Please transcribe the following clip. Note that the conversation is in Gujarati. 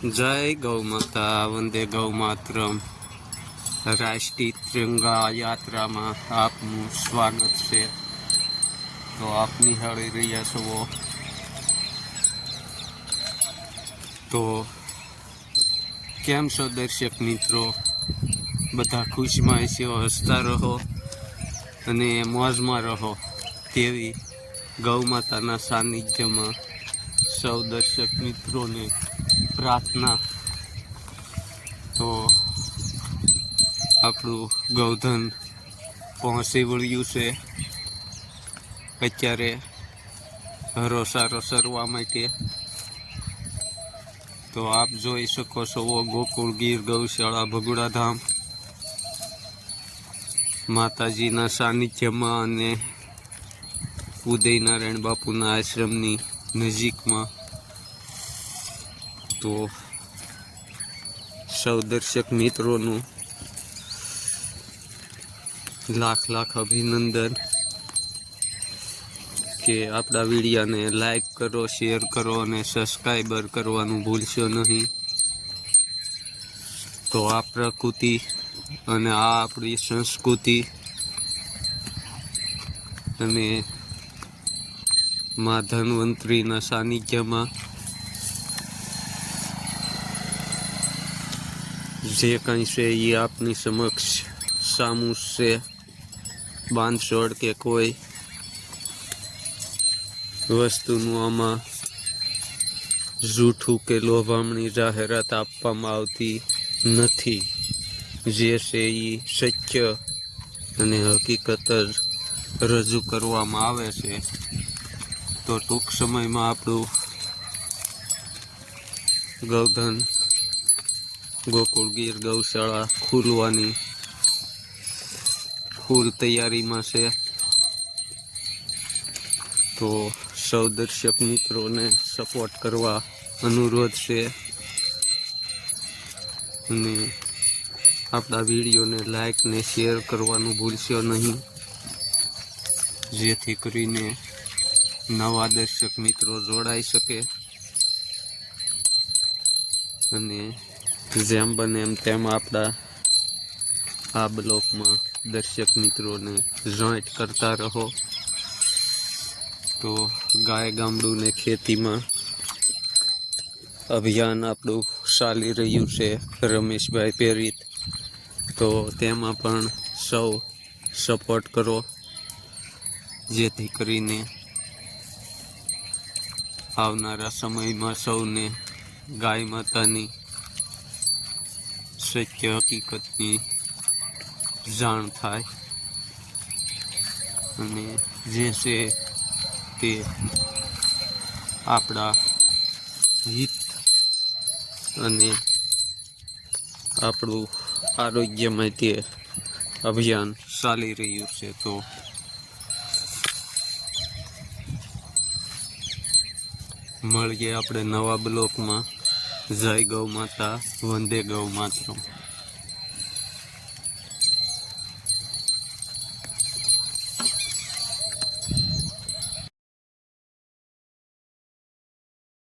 जय गौ माता वंदे गौ मातरम। राष्ट्रीय तिरंगा यात्रा में आपનું સ્વાગત છે। તો આપ નિહાળી રહ્યા છો તો કેમ છો દર્શક મિત્રો, બધા ખુશમાં હશો, હસતા રહો અને મોજમાં રહો તેવી ગૌ માતાના સાનિધ્યમાં સૌ દર્શક મિત્રોને પ્રાર્થના। તો આપણું ગૌધન પહોંચી વળ્યું છે અત્યારે હરોસારો સરવા માટે। તો આપ જોઈ શકો છો ગોકુળ ગીર ગૌશાળા ભગુડા ધામ માતાજીના સાનિધ્યમાં અને ઉદયનારાયણ બાપુના આશ્રમની નજીકમાં। તો સૌ દર્શક મિત્રોનું લાખ લાખ અભિનંદન કે આપણા વિડીયોને લાઈક કરો, શેર કરો અને સબસ્ક્રાઈબર કરવાનું ભૂલશો નહીં। તો આ પ્રકૃતિ અને આ આપણી સંસ્કૃતિ અને મા ધન્વંતરીના સાનિધ્યમાં જે કંઈ છે એ આપની સમક્ષ સામું છે। બાંધછોડ કે કોઈ વસ્તુનું આમાં જૂઠું કે લોભામણી જાહેરાત આપવામાં આવતી નથી। જે છે એ સત્ય અને હકીકત જ રજૂ કરવામાં આવે છે। તો ટૂંક સમયમાં આપણું ગૌધન ગોકુળ ગીર ગૌશાળા ખુલવાની ફૂલ તૈયારીમાં છે। તો સૌ દર્શક મિત્રોને સપોર્ટ કરવા અનુરોધ છે અને આપણા વિડીયોને લાઈક ને શેર કરવાનું ભૂલશો નહીં, જેથી કરીને નવા દર્શક મિત્રો જોડાઈ શકે અને જેમ બને એમ તેમ આપણા આ બ્લોકમાં દર્શક મિત્રોને જોઈન્ટ કરતા રહો। તો ગાય ગામડું ને ખેતીમાં અભિયાન આપણું ચાલી રહ્યું છે રમેશભાઈ પ્રેરિત। તો તેમાં પણ સૌ સપોર્ટ કરો, જેથી કરીને આવનારા સમયમાં સૌને ગાય માતાની સત્ય હકીકતની જાણ થાય અને જે છે તે આપણા હિત અને આપણું આરોગ્ય માટે અભિયાન ચાલી રહ્યું છે। તો મળીએ આપણે નવા બ્લોકમાં। જય ગૌ માતા વંદે ગૌ માતરમ।